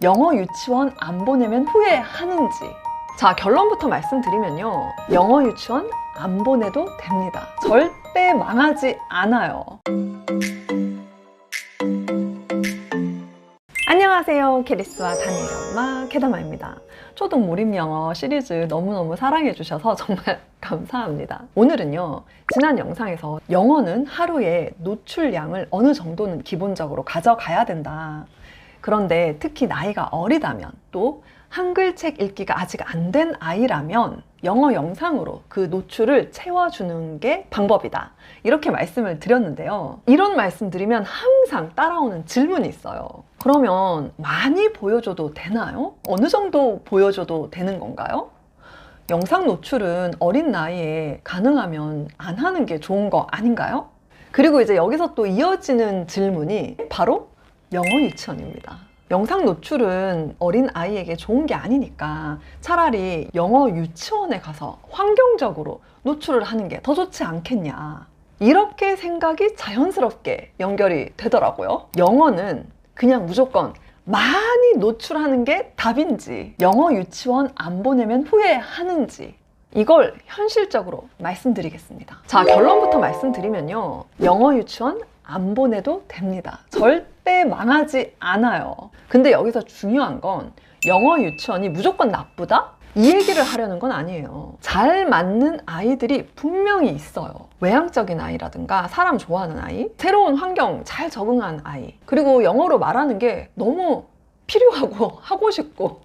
영어 유치원 안 보내면 후회하는지. 자, 결론부터 말씀드리면요, 영어 유치원 안 보내도 됩니다. 절대 망하지 않아요. 안녕하세요, 캐리스와 다니엘의 엄마 캐다마입니다. 초등 몰입영어 시리즈 너무너무 사랑해 주셔서 정말 감사합니다. 오늘은요, 지난 영상에서 영어는 하루에 노출량을 어느 정도는 기본적으로 가져가야 된다. 그런데 특히 나이가 어리다면, 또 한글책 읽기가 아직 안 된 아이라면 영어 영상으로 그 노출을 채워주는 게 방법이다, 이렇게 말씀을 드렸는데요. 이런 말씀 드리면 항상 따라오는 질문이 있어요. 그러면 많이 보여줘도 되나요? 어느 정도 보여줘도 되는 건가요? 영상 노출은 어린 나이에 가능하면 안 하는 게 좋은 거 아닌가요? 그리고 이제 여기서 또 이어지는 질문이 바로 영어 유치원입니다. 영상 노출은 어린 아이에게 좋은 게 아니니까 차라리 영어 유치원에 가서 환경적으로 노출을 하는 게 더 좋지 않겠냐, 이렇게 생각이 자연스럽게 연결이 되더라고요. 영어는 그냥 무조건 많이 노출하는 게 답인지, 영어 유치원 안 보내면 후회하는지, 이걸 현실적으로 말씀드리겠습니다. 자, 결론부터 말씀드리면요, 영어 유치원 안 보내도 됩니다. 절대 망하지 않아요. 근데 여기서 중요한 건 영어 유치원이 무조건 나쁘다? 이 얘기를 하려는 건 아니에요. 잘 맞는 아이들이 분명히 있어요. 외향적인 아이라든가 사람 좋아하는 아이, 새로운 환경 잘 적응한 아이, 그리고 영어로 말하는 게 너무 필요하고 하고 싶고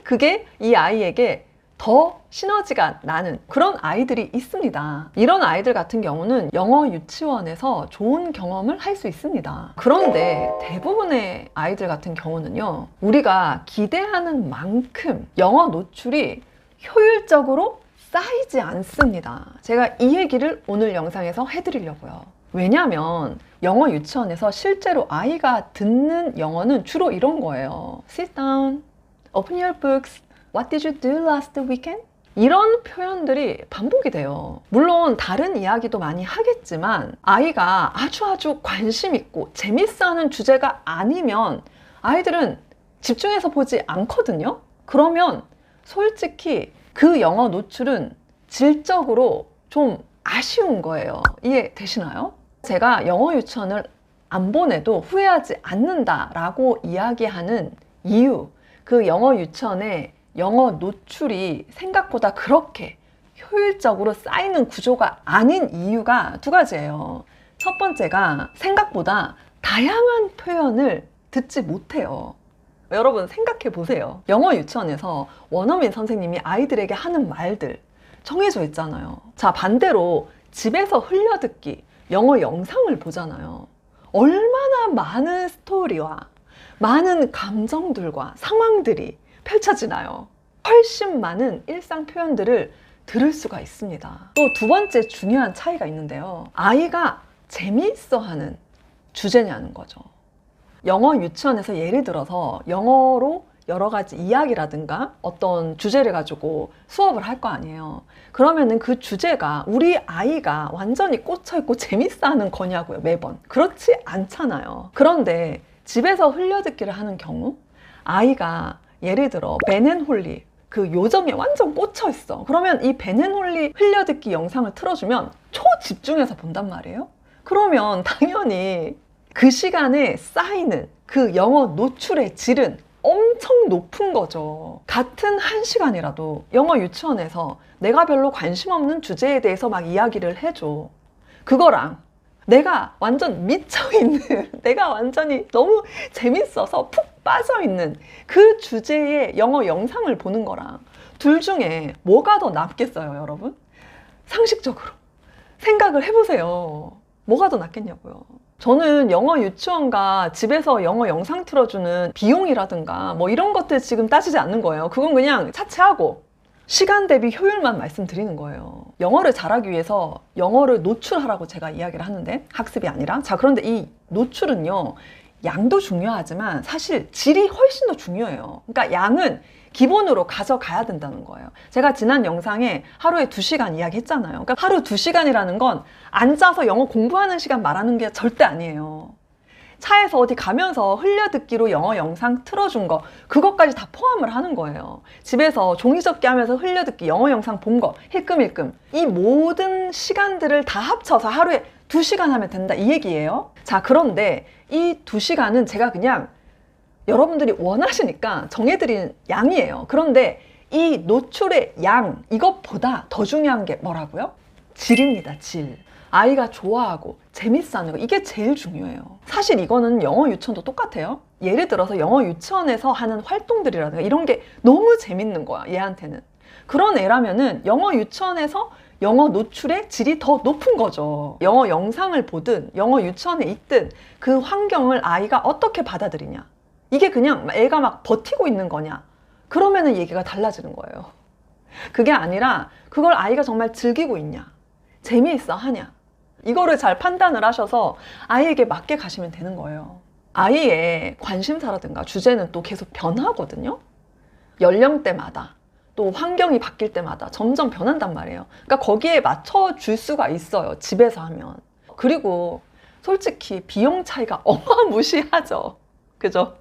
그게 이 아이에게 더 시너지가 나는 그런 아이들이 있습니다. 이런 아이들 같은 경우는 영어 유치원에서 좋은 경험을 할 수 있습니다. 그런데 대부분의 아이들 같은 경우는요, 우리가 기대하는 만큼 영어 노출이 효율적으로 쌓이지 않습니다. 제가 이 얘기를 오늘 영상에서 해드리려고요. 왜냐하면 영어 유치원에서 실제로 아이가 듣는 영어는 주로 이런 거예요. Sit down, open your books, What did you do last weekend? 이런 표현들이 반복이 돼요. 물론 다른 이야기도 많이 하겠지만 아이가 아주 관심 있고 재밌어하는 주제가 아니면 아이들은 집중해서 보지 않거든요. 그러면 솔직히 그 영어 노출은 질적으로 좀 아쉬운 거예요. 이해되시나요? 제가 영어 유치원을 안 보내도 후회하지 않는다라고 이야기하는 이유, 그 영어 유치원에 영어 노출이 생각보다 그렇게 효율적으로 쌓이는 구조가 아닌 이유가 두 가지예요. 첫 번째가 생각보다 다양한 표현을 듣지 못해요. 여러분 생각해 보세요. 영어 유치원에서 원어민 선생님이 아이들에게 하는 말들 정해져 있잖아요. 자, 반대로 집에서 흘려듣기 영어 영상을 보잖아요. 얼마나 많은 스토리와 많은 감정들과 상황들이 펼쳐지나요? 훨씬 많은 일상 표현들을 들을 수가 있습니다. 또 두 번째 중요한 차이가 있는데요. 아이가 재미있어하는 주제냐는 거죠. 영어 유치원에서 예를 들어서 영어로 여러 가지 이야기라든가 어떤 주제를 가지고 수업을 할 거 아니에요. 그러면은 그 주제가 우리 아이가 완전히 꽂혀있고 재밌어하는 거냐고요, 매번. 그렇지 않잖아요. 그런데 집에서 흘려듣기를 하는 경우, 아이가 예를 들어 벤 앤 홀리 그 요정에 완전 꽂혀 있어. 그러면 이 벤 앤 홀리 흘려듣기 영상을 틀어주면 초집중해서 본단 말이에요. 그러면 당연히 그 시간에 쌓이는 그 영어 노출의 질은 엄청 높은 거죠. 같은 한 시간이라도 영어 유치원에서 내가 별로 관심 없는 주제에 대해서 막 이야기를 해줘. 그거랑 내가 완전 미쳐있는, 내가 완전히 너무 재밌어서 푹 빠져있는 그 주제의 영어 영상을 보는 거랑 둘 중에 뭐가 더 낫겠어요, 여러분? 상식적으로 생각을 해보세요. 뭐가 더 낫겠냐고요. 저는 영어 유치원과 집에서 영어 영상 틀어주는 비용이라든가 뭐 이런 것들 지금 따지지 않는 거예요. 그건 그냥 차치하고 시간 대비 효율만 말씀드리는 거예요. 영어를 잘하기 위해서 영어를 노출하라고 제가 이야기를 하는데, 학습이 아니라. 자, 그런데 이 노출은요, 양도 중요하지만 사실 질이 훨씬 더 중요해요. 그러니까 양은 기본으로 가져가야 된다는 거예요. 제가 지난 영상에 하루에 2시간 이야기 했잖아요. 그러니까 하루 2시간이라는 건 앉아서 영어 공부하는 시간 말하는 게 절대 아니에요. 차에서 어디 가면서 흘려듣기로 영어 영상 틀어준 거, 그것까지 다 포함을 하는 거예요. 집에서 종이접기 하면서 흘려듣기 영어 영상 본 거, 힐끔힐끔. 이 모든 시간들을 다 합쳐서 하루에 2시간 하면 된다, 이 얘기예요. 자, 그런데 이 2시간은 제가 그냥 여러분들이 원하시니까 정해드린 양이에요. 그런데 이 노출의 양, 이것보다 더 중요한 게 뭐라고요? 질입니다, 질. 아이가 좋아하고 재밌어하는 거, 이게 제일 중요해요. 사실 이거는 영어 유치원도 똑같아요. 예를 들어서 영어 유치원에서 하는 활동들이라든가 이런 게 너무 재밌는 거야, 얘한테는. 그런 애라면은 영어 유치원에서 영어 노출의 질이 더 높은 거죠. 영어 영상을 보든 영어 유치원에 있든 그 환경을 아이가 어떻게 받아들이냐, 이게 그냥 애가 막 버티고 있는 거냐, 그러면은 얘기가 달라지는 거예요. 그게 아니라 그걸 아이가 정말 즐기고 있냐, 재미있어 하냐, 이거를 잘 판단을 하셔서 아이에게 맞게 가시면 되는 거예요. 아이의 관심사라든가 주제는 또 계속 변하거든요. 연령대마다 또 환경이 바뀔 때마다 점점 변한단 말이에요. 그러니까 거기에 맞춰줄 수가 있어요, 집에서 하면. 그리고 솔직히 비용 차이가 어마무시하죠. 그죠?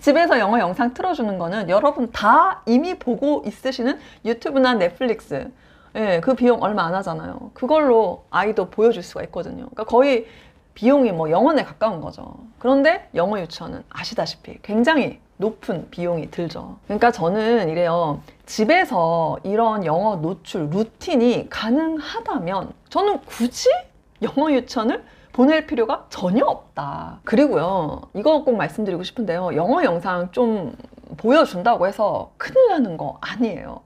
집에서 영어 영상 틀어주는 거는 여러분 다 이미 보고 있으시는 유튜브나 넷플릭스, 예, 그 비용 얼마 안 하잖아요. 그걸로 아이도 보여줄 수가 있거든요. 그러니까 거의 비용이 뭐 0원에 가까운 거죠. 그런데 영어 유치원은 아시다시피 굉장히 높은 비용이 들죠. 그러니까 저는 이래요. 집에서 이런 영어 노출 루틴이 가능하다면 저는 굳이 영어 유치원을 보낼 필요가 전혀 없다. 그리고요, 이거 꼭 말씀드리고 싶은데요. 영어 영상 좀 보여준다고 해서 큰일 나는 거 아니에요.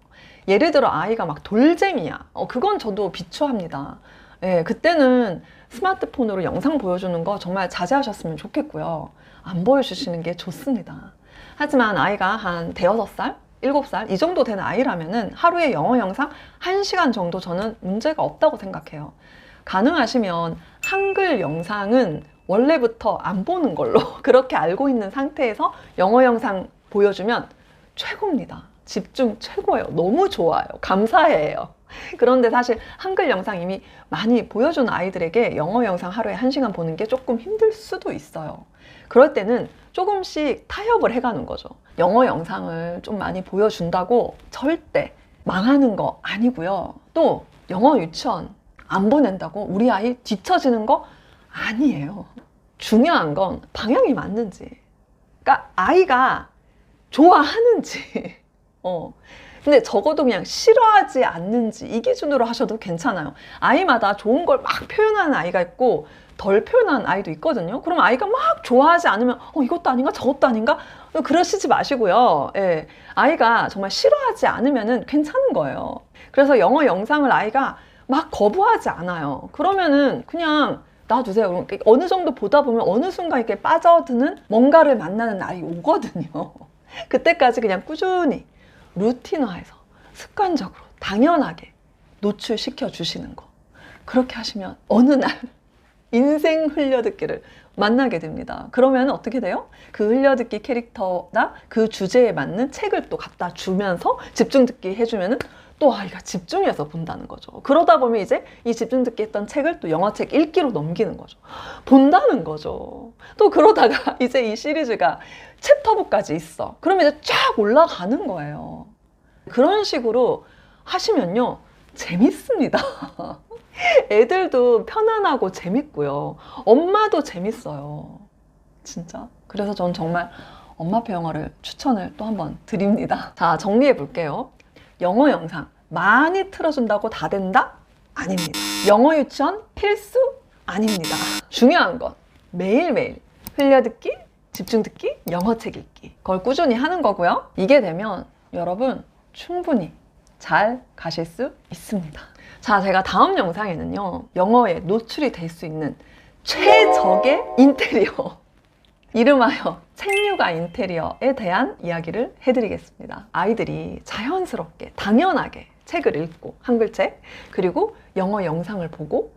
예를 들어 아이가 막 돌잼이야. 그건 저도 비추합니다. 예, 그때는 스마트폰으로 영상 보여주는 거 정말 자제하셨으면 좋겠고요. 안 보여주시는 게 좋습니다. 하지만 아이가 한 대여섯 살, 7살 이 정도 되는 아이라면은 하루에 영어 영상 1시간 정도 저는 문제가 없다고 생각해요. 가능하시면 한글 영상은 원래부터 안 보는 걸로 그렇게 알고 있는 상태에서 영어 영상 보여주면 최고입니다. 집중 최고예요. 너무 좋아요. 감사해요. 그런데 사실 한글 영상 이미 많이 보여주는 아이들에게 영어 영상 하루에 1시간 보는 게 조금 힘들 수도 있어요. 그럴 때는 조금씩 타협을 해가는 거죠. 영어 영상을 좀 많이 보여준다고 절대 망하는 거 아니고요. 또 영어 유치원 안 보낸다고 우리 아이 뒤처지는 거 아니에요. 중요한 건 방향이 맞는지, 그러니까 아이가 좋아하는지, 근데 적어도 그냥 싫어하지 않는지 이 기준으로 하셔도 괜찮아요. 아이마다 좋은 걸 막 표현하는 아이가 있고 덜 표현하는 아이도 있거든요. 그럼 아이가 막 좋아하지 않으면 이것도 아닌가 저것도 아닌가 그러시지 마시고요. 예, 아이가 정말 싫어하지 않으면 괜찮은 거예요. 그래서 영어 영상을 아이가 막 거부하지 않아요. 그러면은 그냥 놔두세요. 어느 정도 보다 보면 어느 순간 이렇게 빠져드는 뭔가를 만나는 날이 오거든요. 그때까지 그냥 꾸준히 루틴화해서 습관적으로 당연하게 노출시켜 주시는 거, 그렇게 하시면 어느 날 인생 흘려듣기를 만나게 됩니다. 그러면 어떻게 돼요? 그 흘려듣기 캐릭터나 그 주제에 맞는 책을 또 갖다 주면서 집중 듣기 해주면은 또 아이가 집중해서 본다는 거죠. 그러다 보면 이제 이 집중 듣기 했던 책을 또 영어책 읽기로 넘기는 거죠. 본다는 거죠. 또 그러다가 이제 이 시리즈가 챕터부까지 있어. 그러면 이제 쫙 올라가는 거예요. 그런 식으로 하시면요, 재밌습니다. 애들도 편안하고 재밌고요. 엄마도 재밌어요. 진짜. 그래서 전 정말 엄마표 영어를 추천을 또 한번 드립니다. 자, 정리해 볼게요. 영어 영상 많이 틀어준다고 다 된다? 아닙니다. 영어 유치원 필수? 아닙니다. 중요한 건 매일매일 흘려듣기, 집중듣기, 영어책 읽기, 그걸 꾸준히 하는 거고요. 이게 되면 여러분 충분히 잘 가실 수 있습니다. 자, 제가 다음 영상에는요, 영어에 노출이 될 수 있는 최적의 인테리어, 이름하여 책류가 인테리어에 대한 이야기를 해드리겠습니다. 아이들이 자연스럽게 당연하게 책을 읽고, 한글책, 그리고 영어 영상을 보고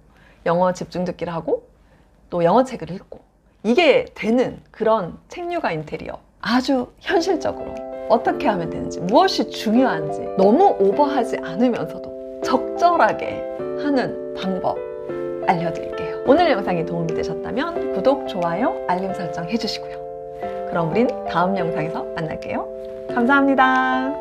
영어 집중 듣기를 하고 또 영어책을 읽고, 이게 되는 그런 책류가 인테리어, 아주 현실적으로 어떻게 하면 되는지, 무엇이 중요한지 너무 오버하지 않으면서도 적절하게 하는 방법 알려드릴게요. 오늘 영상이 도움이 되셨다면 구독, 좋아요, 알림 설정 해주시고요. 그럼 우린 다음 영상에서 만날게요. 감사합니다.